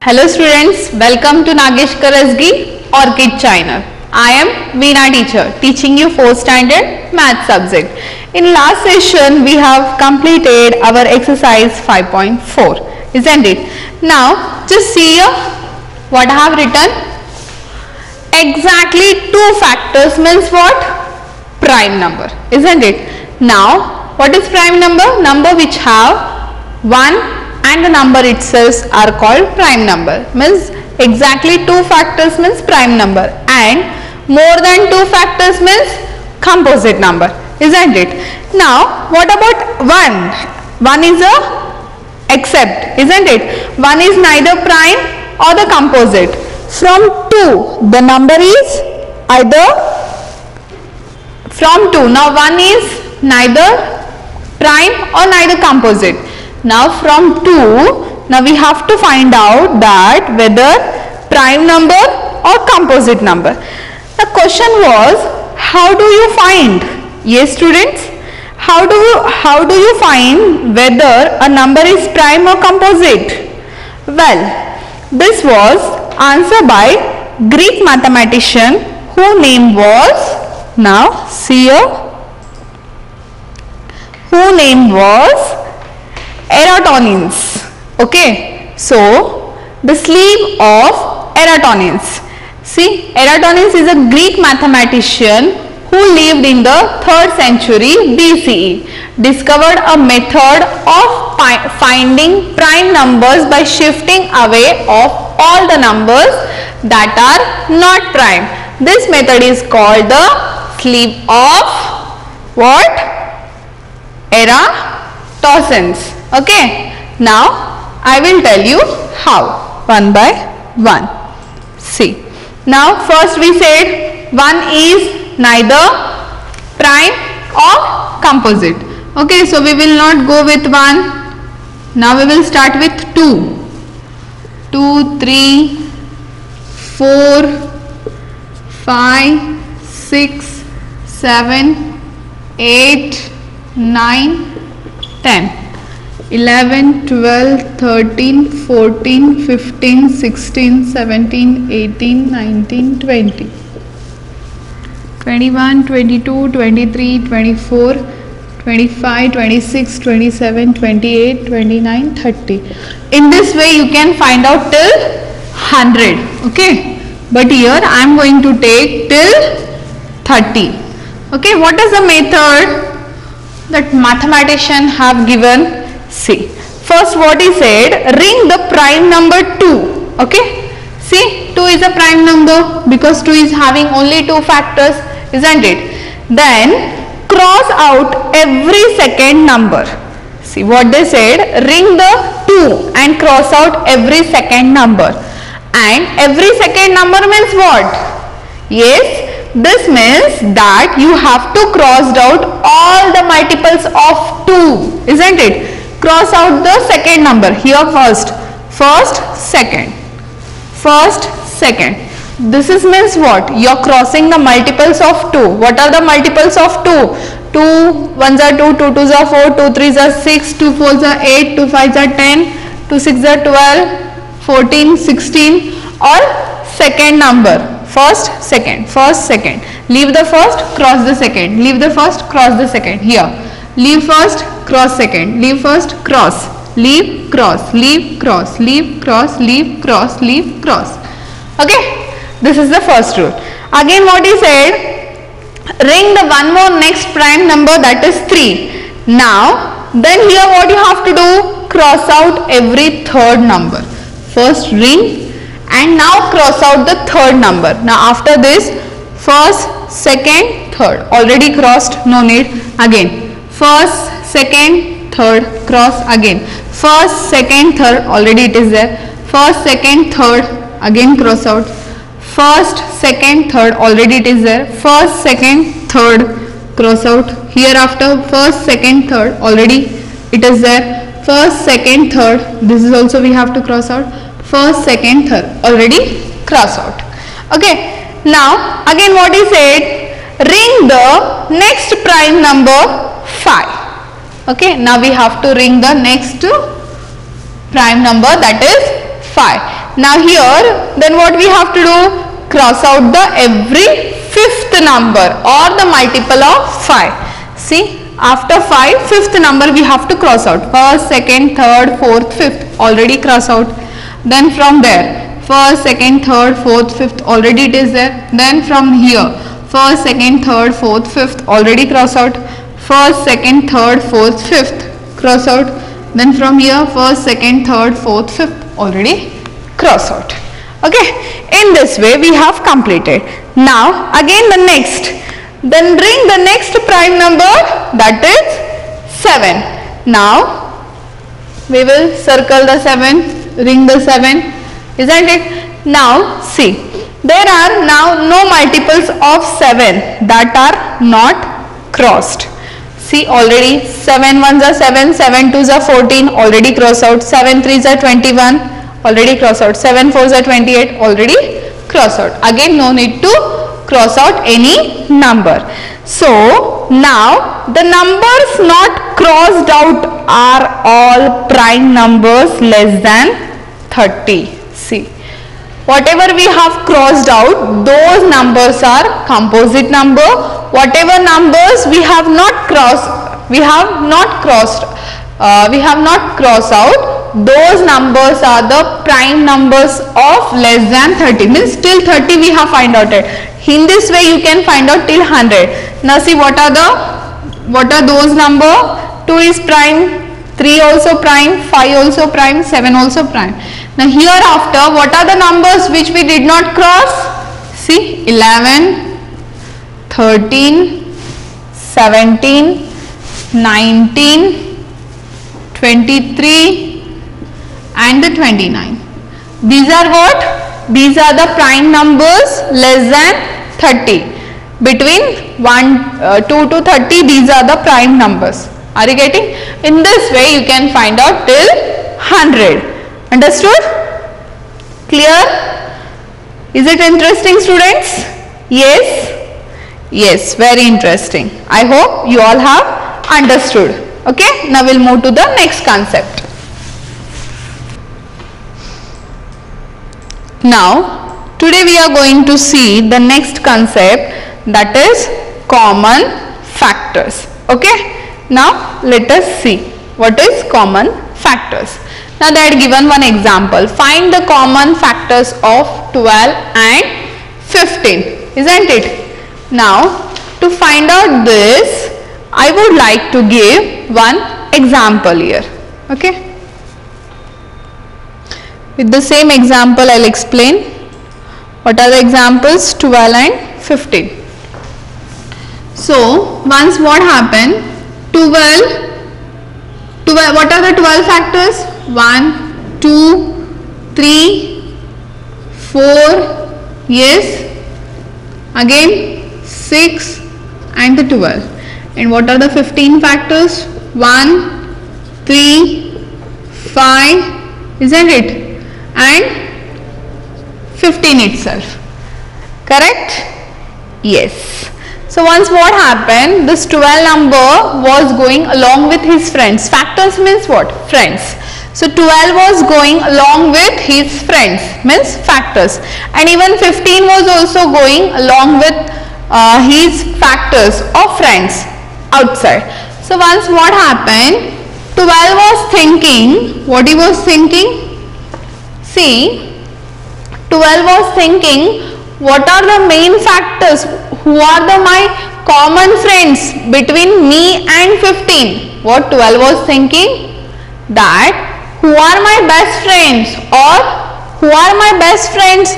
Hello students, welcome to Nagesh Karasgi Orchid channel. I am Veena teacher teaching you 4th standard math subject. In last session we have completed our exercise 5.4, isn't it? Now just see here what I have written. Exactly two factors means what? Prime number, isn't it? Now what is prime number? Number which have 1 and the number itself are called prime number. Means exactly two factors means prime number, and more than two factors means composite number, isn't it? Now what about 1? 1 is a except, isn't it? 1 is neither prime or the composite. From 2 the number is either from 2. Now 1 is neither prime or neither composite. Now from 2, now we have to find out that whether prime number or composite number. The question was, how do you find? Yes students, how do you find whether a number is prime or composite? Well, this was answered by Greek mathematician whose name was, now see here, whose name was Eratosthenes. Okay, so the sleeve of Eratosthenes. See, Eratosthenes is a Greek mathematician who lived in the 3rd century BCE. Discovered a method of finding prime numbers by shifting away of all the numbers that are not prime. This method is called the sleeve of what? Eratosthenes. Okay, now I will tell you how, one by one. See, now first we said 1 is neither prime or composite. Okay, so we will not go with 1. Now we will start with 2. 2, 3, 4, 5, 6, 7, 8, 9, 10. 11, 12, 13, 14, 15, 16, 17, 18, 19, 20, 21, 22, 23, 24, 25, 26, 27, 28, 29, 30. In this way you can find out till 100. Okay, but here I am going to take till 30. Okay, what is the method that mathematician have given? See, first what he said, ring the prime number 2. Okay, see, 2 is a prime number because 2 is having only two factors, isn't it? Then cross out every second number. See what they said, ring the 2 and cross out every second number. And every second number means what? Yes, this means that you have to cross out all the multiples of 2, isn't it? Cross out the second number. Here first, second, second. This is means what? You are crossing the multiples of 2. What are the multiples of 2? 2 1s are 2, 2 2s are 4, 2 3s are 6, 2 4s are 8, 2 5s are 10, 2 6s are 12, 14, 16. Or second number. First, second. Leave the first, cross the second. Leave the first, cross the second. Here. Leave first, cross second. Leave first, cross. Leave, cross. Leave, cross. Leave, cross. Leave, cross. Leave, cross. Okay, this is the first rule. Again what he said, ring the one more next prime number, that is 3. Now then here what you have to do, cross out every third number. First ring and now cross out the third number. Now after this, first, second, third, already crossed, no need. Again first, second, third, cross again. First, second, third, already it is there. First, second, third, again cross out. First, second, third, already it is there. First, second, third, cross out. Hereafter, first, second, third, already it is there. First, second, third, this is also we have to cross out. First, second, third, already cross out. Okay, now again what he said, ring the next prime number 5. Okay, now we have to ring the next prime number, that is 5. Now here, then what we have to do? Cross out the every fifth number or the multiple of 5. See, after 5, fifth number we have to cross out. First, second, third, fourth, fifth, already cross out. Then from there, first, second, third, fourth, fifth, already it is there. Then from here, first, second, third, fourth, fifth, already cross out. First, second, third, fourth, fifth, cross out. Then from here, first, second, third, fourth, fifth, already cross out. Okay, in this way we have completed. Now again the next, then bring the next prime number, that is 7. Now we will circle the 7, ring the 7, isn't it? Now see, there are now no multiples of 7 that are not crossed. See, already 7 ones are 7, 7 twos are 14, already cross out. 7 threes are 21, already cross out. 7 fours are 28, already cross out. Again no need to cross out any number. So now the numbers not crossed out are all prime numbers less than 30. See, whatever we have crossed out, those numbers are composite number. Whatever numbers we have not crossed out, those numbers are the prime numbers of less than 30. Means till 30 we have find out it. In this way you can find out till 100. Now see, what are those number? 2 is prime, 3 also prime, 5 also prime, 7 also prime. Now hereafter, what are the numbers which we did not cross? See, 11, 13, 17, 19, 23 and the 29. These are what? These are the prime numbers less than 30. Between 2 to 30, these are the prime numbers. Are you getting? In this way you can find out till 100. Understood? Clear? Is it interesting, students? Yes? Yes, very interesting. I hope you all have understood. Okay, now we'll move to the next concept. Now, today we are going to see the next concept, that is common factors. Okay, now let us see what is common factors. Now they had given one example. Find the common factors of 12 and 15, isn't it? Now to find out this, I would like to give one example here. Okay, with the same example I will explain what are the examples 12 and 15. So once what happened, 12, what are the 12 factors? 1, 2, 3, 4, yes, again 6 and the 12. And what are the 15 factors? 1, 3, 5, isn't it? And 15 itself. Correct? Yes. So once what happened, this 12 number was going along with his friends. Factors means what? Friends. So 12 was going along with his friends, means factors. And even 15 was also going along with his factors of friends outside. So once what happened, 12 was thinking, what he was thinking? See, 12 was thinking, what are the main factors? Who are my common friends between me and 15? What 12 was thinking? That who are my best friends, or who are my best friends,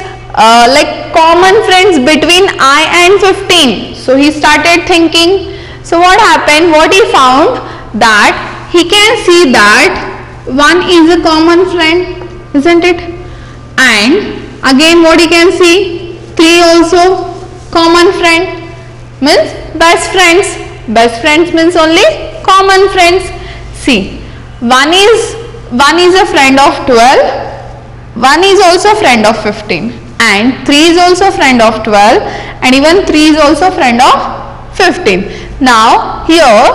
like common friends between I and 15. So he started thinking. So what happened? What he found, that he can see that 1 is a common friend, isn't it? And again what he can see, 3 also common friend, means best friends. Best friends means only common friends. See, 1 is a friend of 12, 1 is also friend of 15, and 3 is also friend of 12, and even 3 is also friend of 15. Now here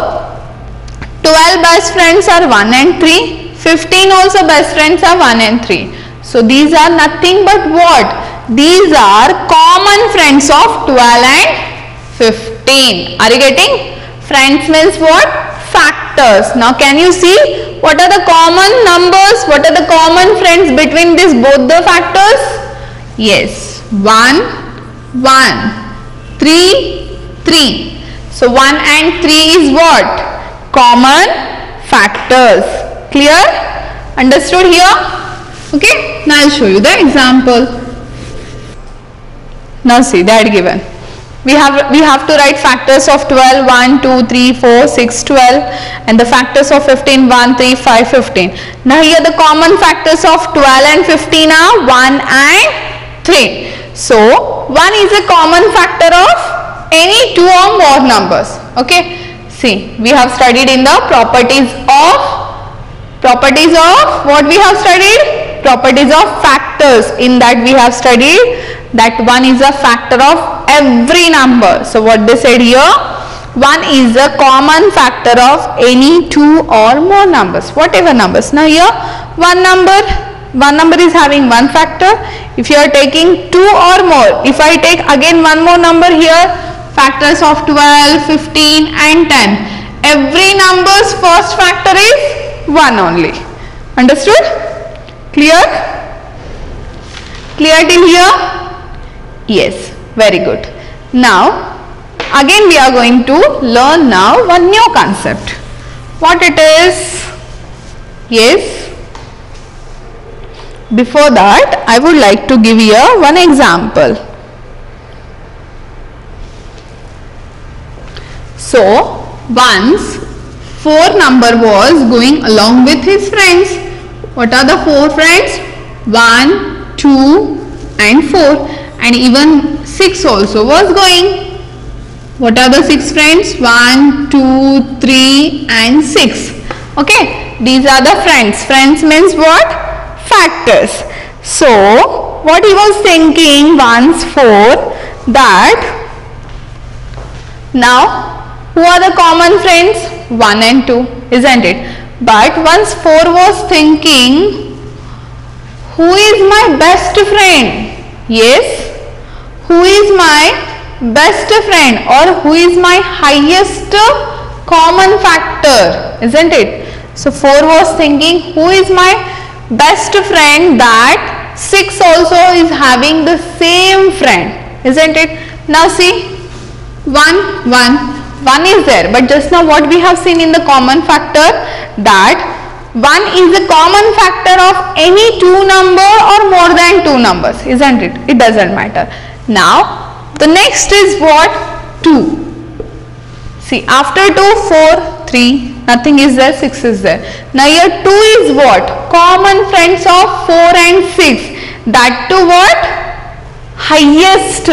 12 best friends are 1 and 3, 15 also best friends are 1 and 3. So these are nothing but what? These are common friends of 12 and 15. Are you getting? Friends means what? Factors. Now can you see what are the common numbers? What are the common friends between these both the factors? Yes. 1, 1. 3, 3. So 1 and 3 is what? Common factors. Clear? Understood here? Okay. Now I'll show you the example. Now see that given. We have to write factors of 12, 1, 2, 3, 4, 6, 12 and the factors of 15, 1, 3, 5, 15. Now here the common factors of 12 and 15 are 1 and 3. So 1 is a common factor of any two or more numbers. Okay. See, we have studied in the properties of what we have studied? Properties of factors. In that we have studied that 1 is a factor of every number. So what they said here, 1 is a common factor of any two or more numbers, whatever numbers. Now here one number is having one factor. If you are taking two or more, if I take again one more number here, factors of 12, 15 and 10, every number's first factor is 1 only. Understood? Clear? Clear till here? Yes, very good. Now again we are going to learn now one new concept. What it is? Yes. Before that I would like to give you one example. So once 4 number was going along with his friends. What are the 4 friends? 1, 2 and 4. And even 6 also was going. What are the 6 friends? 1, 2, 3 and 6. Okay. These are the friends. Friends means what? Factors. So what he was thinking once 4, that now who are the common friends? 1 and 2, isn't it? But once 4 was thinking, who is my best friend? Yes. Who is my best friend or who is my highest common factor, isn't it? So 4 was thinking, who is my best friend, that 6 also is having the same friend, isn't it? Now see, 1 is there, but just now what we have seen in the common factor, that 1 is a common factor of any two number or more than two numbers, isn't it? It doesn't matter. Now the next is what? 2. See, after 2, 4, 3, nothing is there, 6 is there. Now here 2 is what? Common friends of 4 and 6. That too what? Highest,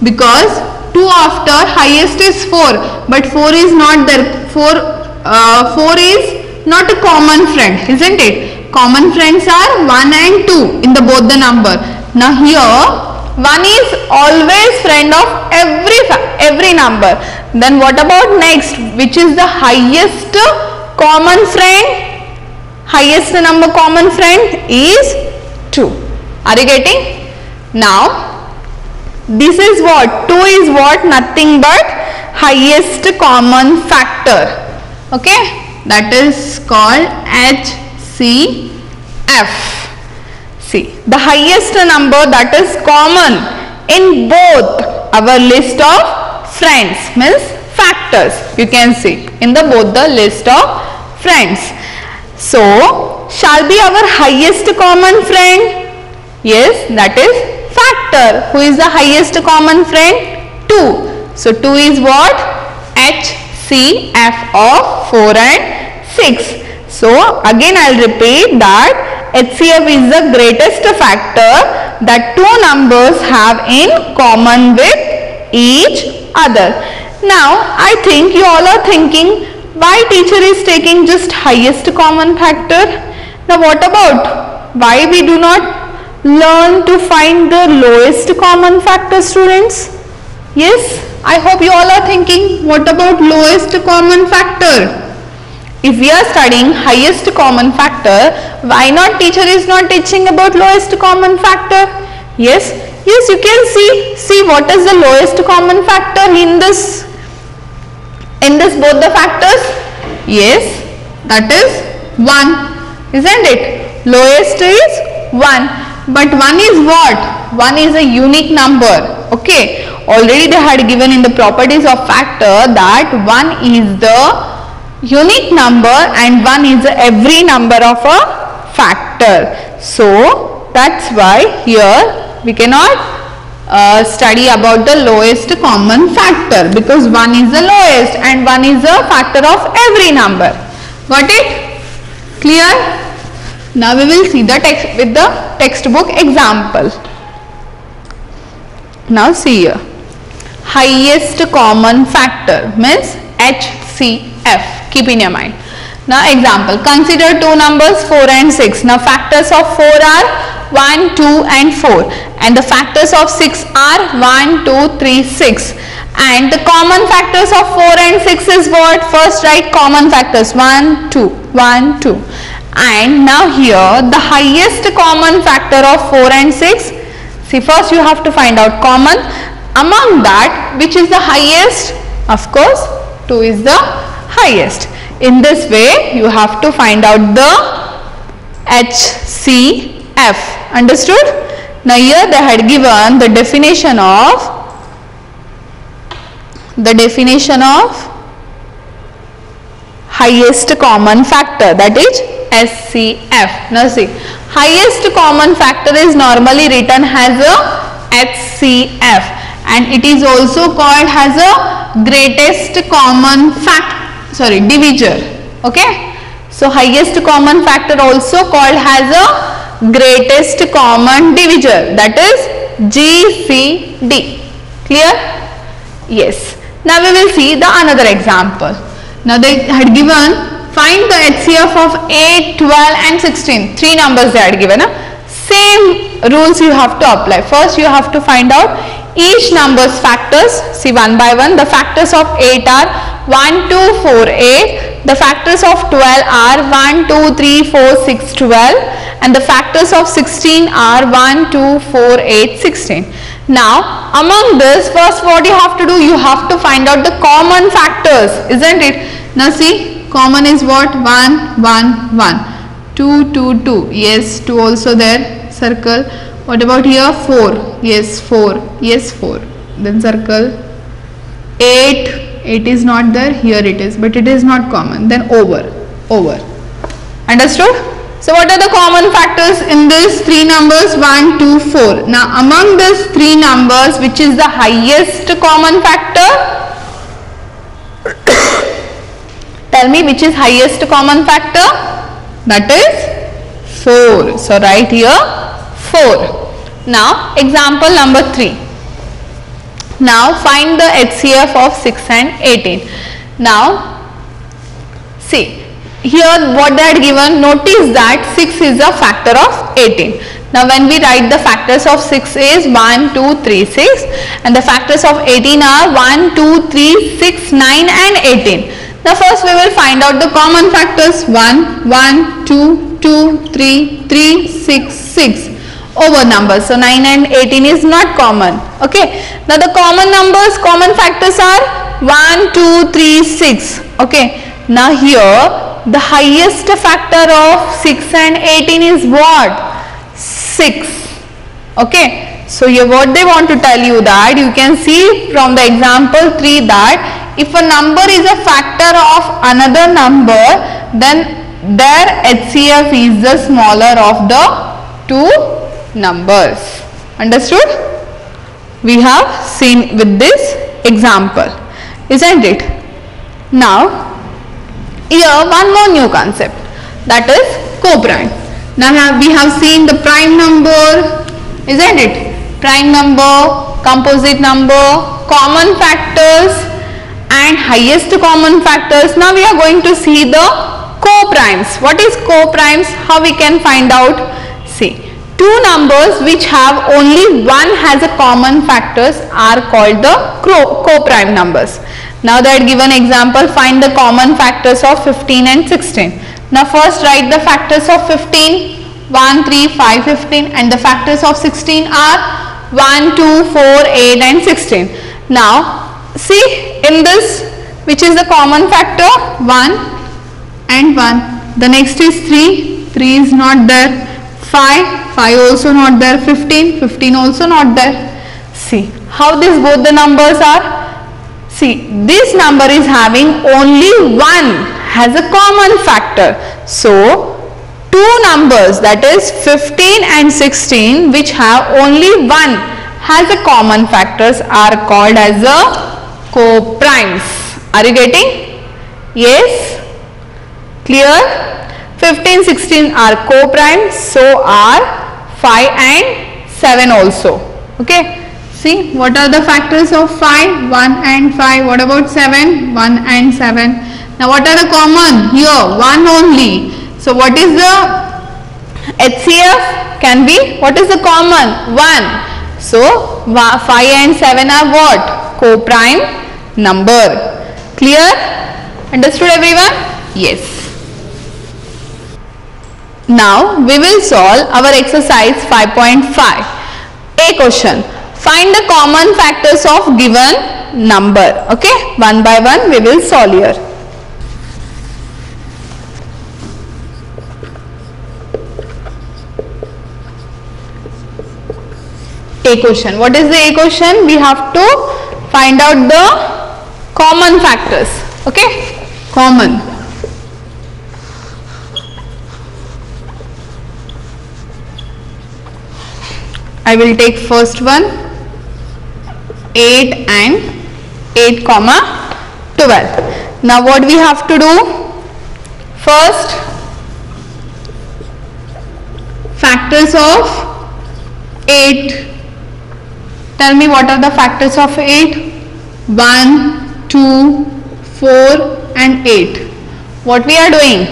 because 2 after highest is 4, but 4 is not there. 4 is not a common friend, isn't it? Common friends are 1 and 2 in the both the number. Now here 1 is always friend of every number. Then what about next? Which is the highest common friend? Highest number common friend is 2. Are you getting? Now this is what? 2 is what? Nothing but highest common factor. Okay? That is called HCF. See, the highest number that is common in both our list of friends means factors. You can see in the both the list of friends. So, shall be our highest common friend? Yes, that is factor. Who is the highest common friend? 2. So, 2 is what? HCF of 4 and 6. So, again I will repeat that HCF is the greatest factor that two numbers have in common with each other. Now, I think you all are thinking, why teacher is taking just highest common factor? Now, what about why we do not learn to find the lowest common factor, students? Yes, I hope you all are thinking, what about lowest common factor? if we are studying highest common factor, why not teacher is not teaching about lowest common factor? Yes, yes, you can see what is the lowest common factor in this both the factors? Yes, that is 1, isn't it? Lowest is 1, but 1 is what? 1 is a unique number. Okay, already they had given in the properties of factor that 1 is the unique number and 1 is every number of a factor. So that's why here we cannot study about the lowest common factor, because 1 is the lowest and 1 is a factor of every number. Got it? Clear? Now we will see the text with the textbook example. Now see here, highest common factor means HCF. Keep in your mind. Now example, consider two numbers 4 and 6. Now factors of 4 are 1, 2 and 4, and the factors of 6 are 1, 2, 3, 6, and the common factors of 4 and 6 is what? First write common factors 1, 2, 1, 2, and now here the highest common factor of 4 and 6. See, first you have to find out common. Among that, which is the highest? Of course, 2 is the highest. In this way, you have to find out the HCF. Understood? Now here they had given the definition of highest common factor, that is HCF. Now see, highest common factor is normally written as a HCF, and it is also called as a greatest common divisor. Okay, so highest common factor also called as a greatest common divisor, that is GCD. Clear? Yes. Now we will see the another example. Now they had given, find the HCF of 8, 12 and 16. 3 numbers they had given. Same rules you have to apply. First you have to find out each number's factors. See, one by one. The factors of 8 are 1, 2, 4, 8. The factors of 12 are 1, 2, 3, 4, 6, 12. And the factors of 16 are 1, 2, 4, 8, 16. Now, among this, first what you have to do? You have to find out the common factors, isn't it? Now see, common is what? 1, 1, 1. 2, 2, 2. Yes, 2 also there. Circle. What about here? 4. Yes, 4. Yes, 4. Then circle. 8. 8 is not there. Here it is. But it is not common. Then over. Understood? So what are the common factors in these 3 numbers? 1, 2, 4. Now among these 3 numbers, which is the highest common factor? Tell me which is highest common factor? That is 4. So write here 4. Now example number 3. Now find the HCF of 6 and 18. Now see. Here what they had given, notice that 6 is a factor of 18. Now when we write the factors of 6 is 1, 2, 3, 6, and the factors of 18 are 1, 2, 3, 6, 9 and 18. Now first we will find out the common factors. 1, 1, 2, 2, 3, 3, 6, 6. Over numbers. So 9 and 18 is not common. Okay. Now the common numbers, common factors are 1, 2, 3, 6. Okay. Now here the highest factor of 6 and 18 is what? 6. Okay. So here what they want to tell you that, you can see from the example 3 that if a number is a factor of another number, then their HCF is the smaller of the 2 numbers. Understood? We have seen with this example, isn't it? Now here one more new concept, that is coprime. Now we have seen the prime number, isn't it? Prime number, composite number, common factors and highest common factors. Now we are going to see the coprimes. What is coprimes? How we can find out? See, two numbers which have only one has a common factors are called the coprime numbers. Now that given example, find the common factors of 15 and 16. Now first write the factors of 15, 1, 3, 5, 15, and the factors of 16 are 1, 2, 4, 8 and 16. Now see in this, which is the common factor? 1 and 1. The next is 3, 3 is not there. 5, 5 also not there. 15, 15 also not there. See how these both the numbers are. See, this number is having only one has a common factor. So, two numbers, that is 15 and 16, which have only one has a common factors, are called as a co-primes. Are you getting? Yes? Clear? 15, 16 are co-primes, so are 5 and 7 also. Okay? See, what are the factors of 5? 1 and 5. What about 7? 1 and 7. Now, what are the common? Here, 1 only. So, what is the HCF? Can be, what is the common? 1. So, 5 and 7 are what? Co-prime number. Clear? Understood everyone? Yes. Now, we will solve our exercise 5.5. A question. Find the common factors of given number. Okay, one by one we will solve here. A question. What is the A question? We have to find out the common factors. Okay, common. I will take first one. 8 and 8 comma 12. Now what we have to do? First, factors of 8. Tell me what are the factors of 8? 1, 2, 4 and 8. What we are doing?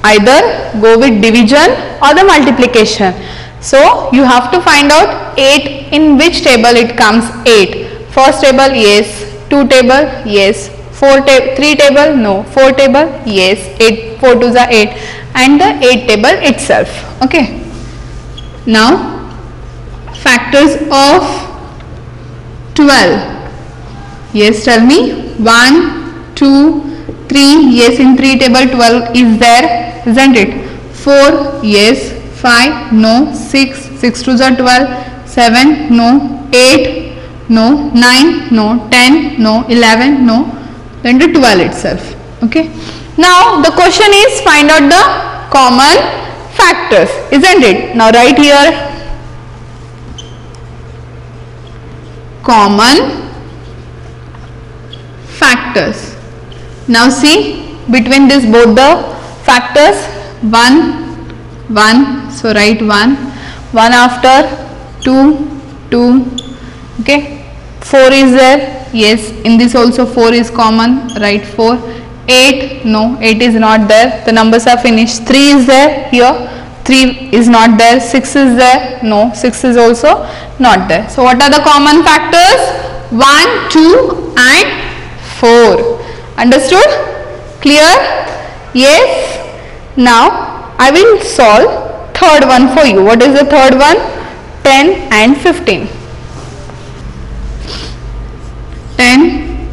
Either go with division or the multiplication. So you have to find out 8 in which table it comes. 8. First table, yes. 2 table, yes. 3 table, no. 4 table, yes. 8, 4 2s are 8, and the 8 table itself. Okay. Now factors of 12. Yes, tell me. 1, 2, 3. Yes, in 3 table 12 is there, isn't it? 4, yes. 5, no. 6, 6 2s are 12. 7, no. 8, no. 9, no. 10, no. 11, no. Then to 12 itself. Okay. Now the question is find out the common factors, isn't it? Now write here common factors. Now see between this both the factors 1, 1, so write 1, 1 after 2, 2, okay. 4 is there, yes, in this also 4 is common, write 4. 8, no, 8 is not there, the numbers are finished. 3 is there here, 3 is not there. 6 is there, no, 6 is also not there. So what are the common factors? 1, 2 and 4. Understood? Clear? Yes. Now I will solve third one for you. What is the third one? 10 and 15. 10,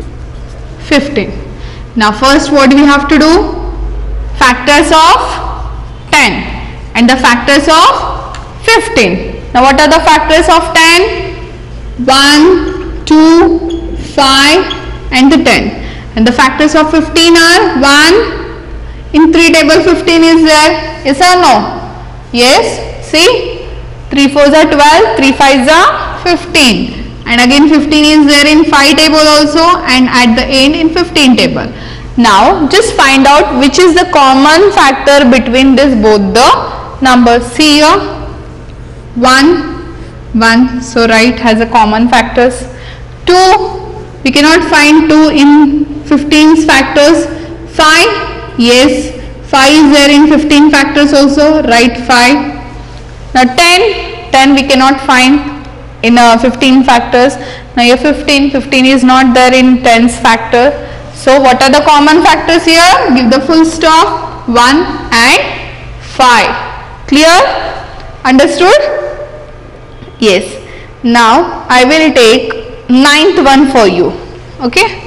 15. Now first what we have to do? Factors of 10 and the factors of 15. Now what are the factors of 10? 1, 2, 5 and the 10. And the factors of 15 are 1. In 3 table 15 is there, yes or no? Yes, see 3 4s are 12, 3 5s are 15, and again 15 is there in 5 table also, and at the end in 15 table. Now just find out which is the common factor between this both the numbers. See here 1, 1, so right has a common factors. 2, we cannot find 2 in 15's factors. 5, yes, 5 is there in 15 factors also, write 5. Now 10, 10 we cannot find. in 15 factors. Now here 15 is not there in tens factor. So what are the common factors here? Give the full stop. 1 and 5. Clear? Understood? Yes. Now I will take ninth one for you. Okay.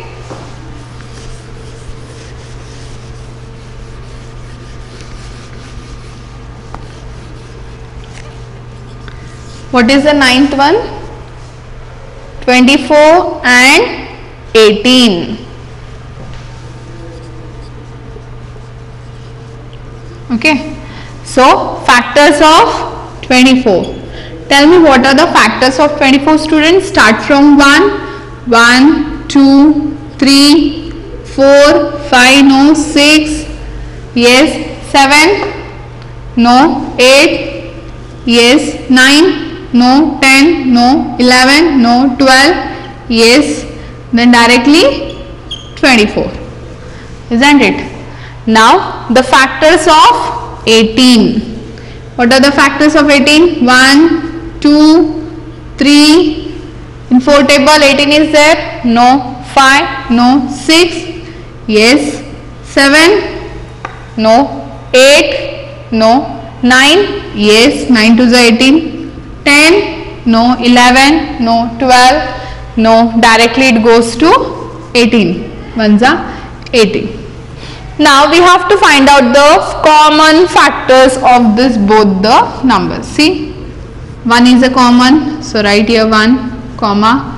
What is the ninth one? 24 and 18. Okay. So factors of 24. Tell me what are the factors of 24, students? Start from 1, 2, 3, 4, 5, no, 6, yes, 7, no, 8, yes, 9, no, 10, no, 11, no, 12, yes, then directly 24, isn't it? Now the factors of 18. What are the factors of 18? 1, 2, 3, in 4 table 18 is there? No. 5, no. 6, yes. 7, no. 8, no. 9, yes. 9 to the 18. 10, no. 11, no. 12, no. Directly it goes to 18. 1s are 18. Now we have to find out the common factors of this both the numbers. See, 1 is a common, so write here 1, comma.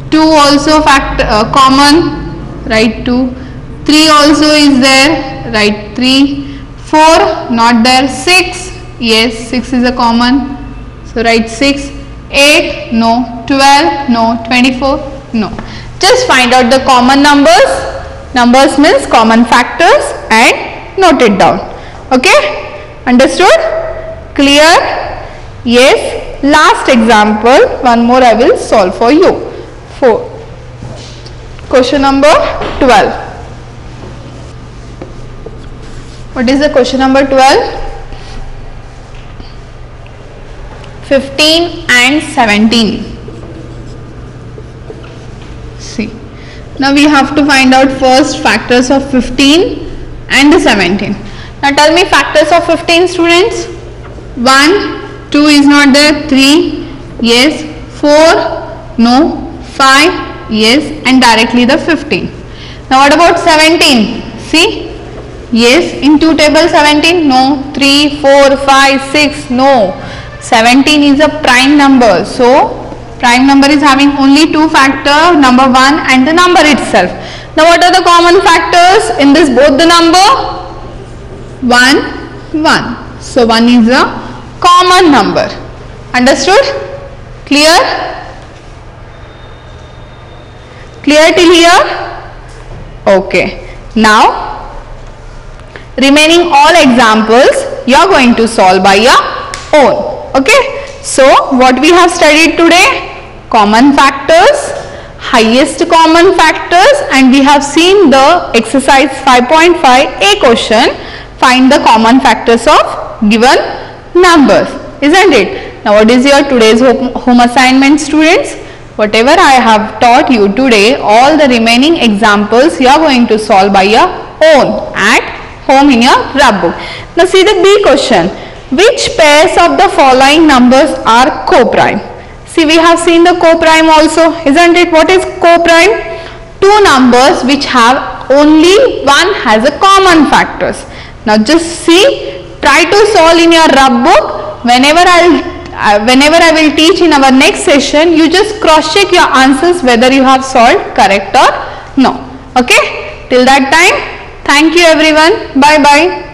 2 also common, write 2. 3 also is there, write 3. 4 not there. 6, yes, 6 is a common, so write 6. 8, no. 12, no. 24, no. Just find out the common numbers. Numbers means common factors and note it down. Okay? Understood? Clear? Yes. Last example, one more I will solve for you. Question number 12. What is the question number 12? 15 and 17. See. Now we have to find out first factors of 15 and 17. Now tell me factors of 15, students. 1, 2 is not there. 3, yes. 4, no. 5, yes. And directly the 15. Now what about 17? See. Yes. In 2 table 17, no. 3, 4, 5, 6, no. 17 is a prime number. So prime number is having only 2 factors, number 1 and the number itself. Now what are the common factors in this both the number? 1, 1. So 1 is a common number. Understood? Clear? Clear till here? Okay. Now remaining all examples you are going to solve by your own. Okay. So what we have studied today? Common factors, highest common factors, and we have seen the exercise 5.5a question. Find the common factors of given numbers, isn't it? Now what is your today's home assignment, students? Whatever I have taught you today, all the remaining examples you are going to solve by your own at home in your rub book. Now see the B question. Which pairs of the following numbers are co-prime? See, we have seen the co-prime also, isn't it? What is co-prime? 2 numbers which have only one has a common factors. Now just see, try to solve in your rub book. Whenever I will teach in our next session, you just cross check your answers whether you have solved correct or no. Okay? Till that time, thank you everyone. Bye bye.